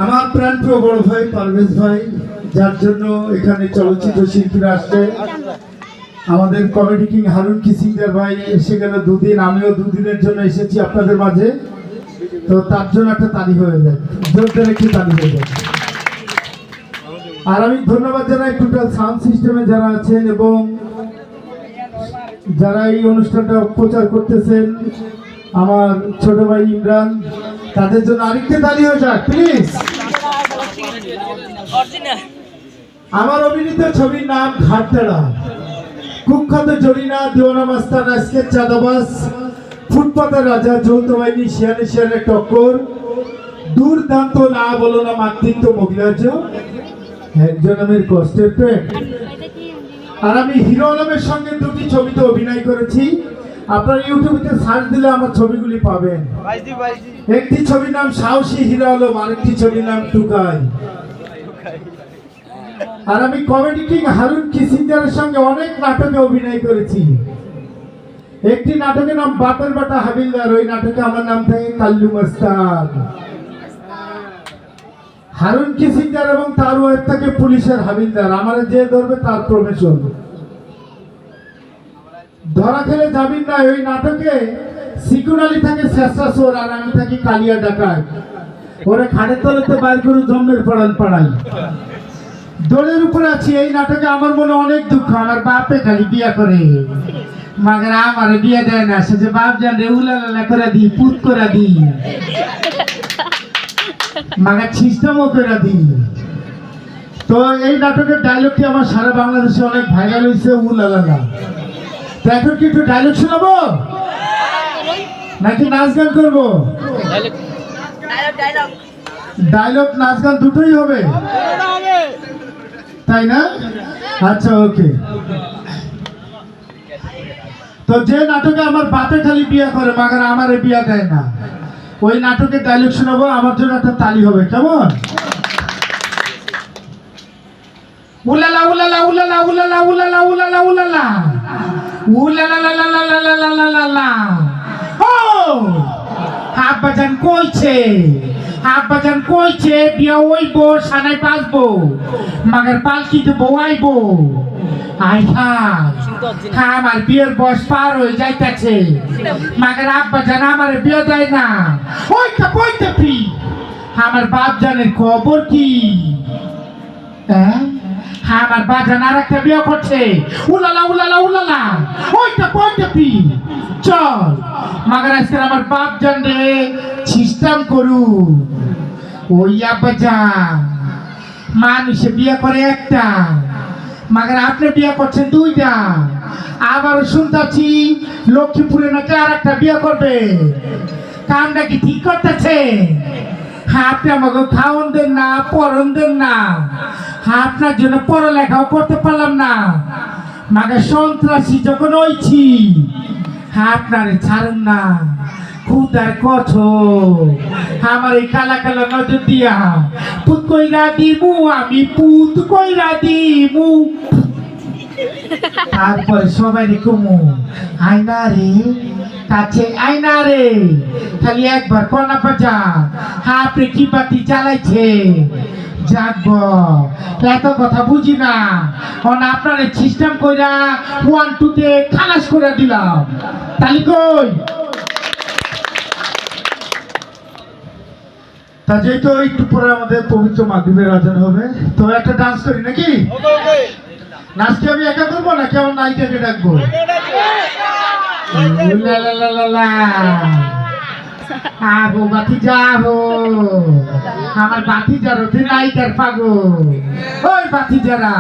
আমার প্রাণপ্রিয় বড় ভাই পারভেজ ভাই, যার জন্য এখানে চলচ্চিত্র শিল্পীরা আসছে। আমাদের কমেডি কিং হারুন কিসিঙ্গার ভাই এসে গেল দুদিন, আমিও দুদিনের জন্য এসেছি আপনাদের মাঝে। তো তার জন্য একটা তালি হয়ে যায়, জোরদার একটি তালি হয়ে যায়। আর আমি ধন্যবাদ জানাই টোটাল সাউন্ড সিস্টেমে যারা আছেন এবং যারা এই অনুষ্ঠানটা প্রচার করতেছেন, আমার ছোট ভাই ইমরান, তাদের জন্য আরেকটি তালি হয়ে যাক প্লিজ। আমার অভিনীত ছবির নাম ঘাটতেড়া। কুখ্যাত জরিনা, দেওয়ানা মাস্তান, আজকের চাঁদাবাজ, ফুটপাতের রাজা, যৌথ বাহিনী, শিয়ানে শিয়ানে টক্কর, দুর্দান্ত না বলো না মাতৃত্ব মহিলার্য, একজন আমের কষ্টের প্রেম। আর আমি হিরো আলমের সঙ্গে দুটি ছবিতে অভিনয় করেছি। আপনারা ইউটিউবে সার্চ দিলে আমার ছবিগুলি পাবেন। একটি ছবির নাম সাহসী হিরো আলম, আরেকটি ছবির নাম টুকাই। আর আমি কমেডি কিং হারুন কিসিঙ্গারের সঙ্গে অনেক নাটকে অভিনয় করেছি। একটি নাটকের নাম বাটার বাটা হাবিলদার, ওই নাটকে আমার নাম থাকে কাল্লু মাস্তান। হারুন কিসিঙ্গার এবং তার ওয়াইফ থাকে পুলিশের হাবিলদার, আমার যে ধরবে তার প্রবেশন। ধরা খেলে যাবেন না, ওই নাটকে সিকুন আলী থাকে শেষাসোর আর আমি থাকি কালিয়া ডাকাত। ওরা খাটের তলাতে বাইর করে জন্মের পড়ান পাড়াই, দোলের উপরে আছি। এই নাটকে আমার মনে অনেক দুঃখ, আমার বাপে খালি বিয়া করে, মাগের আমার বিয়ে দেয় না। সে যে বাপ জান রে উলালা করে দি, পুত করে দি, মাগের ছিস্টামও করে দি। তো এই নাটকের ডায়লগটি আমার সারা বাংলাদেশে অনেক ভাইরাল হয়েছে, উলালা। তো এখন কি একটু ডায়লগ শোনাবো নাকি নাচ গান করবো? ডায়লগ নাচ গান দুটোই হবে, তাই না? আচ্ছা ওকে। তো যে নাটকে আমার বাপে খালি বিয়ে করে, মাগার আমারে বিয়ে দেয় না, ওই নাটকের ডায়লগ শোনাবো। আমার জন্য একটা তালি হবে, কেমন? উলালা উলালা উলালা উলালা উলালা উলালা উলালা উলালা লা লা লা লা লা লা লা লা লা। ও আব্বাজান কইছে, আব্বাজান কইছে বিয়া হইবো, সানাই বাজবো, মাগার পালকিতে বউ আইবো। আইহা আমার বিয়ের বয়স পার হয়ে যাইতেছে, মাগার আব্বাজান আমার বিয়ে দেয় না। ওইটা বইতে ফি আমার বাপ জানের খবর কি? হ্যাঁ, আমার বাজান আর একটা বিয়ে করছে। উলালা উলালা উলালা ওইটা বইতে ফি। চল মাগার আজকে আমার বাপ জান রে সিস্টেম করু। ওই আব্বাজান মানুষে বিয়ে করে একটা, মাগার আপনি বিয়ে করছেন দুইটা। আবার শুনতেছি লক্ষ্মীপুরে নাকি আর একটা বিয়ে করবে। কামটা কি ঠিক করতেছে? আপনি আমাকে খাওয়ান দেন না, পড়ন দেন না, আপনার জন্য পড়ালেখাও করতে পারলাম না। মাকে সন্ত্রাসী যখন হইছি, আপনারে ছাড়ুন না। খুদার কছ আমার এই কালা কালা নজর দিয়া পুত কইরা দিমু, আমি পুত কইরা দিমু। তারপরে সবাই কমু আয়না রে কাছে, আয়না রে খালি একবার কনা বাজা আপনি কি বাতি চালাইছে। জাগবো এত কথা বুঝি না, আপনার সিস্টেম কইরা 1 2 তে খালাস করে দিলাম। তালি কই? তা যেহেতু একটু পরে আমাদের পবিত্র মাগরিবের আজান হবে, তো একটা ডান্স করি নাকি? নাচ কি আমি একা করবো নাকি আমার নায়িকাকে ডাকবো? আবো বাতি যাবো, আমার বাতি যারো তুই নায়িকার পাগো। ওই বাতি যারা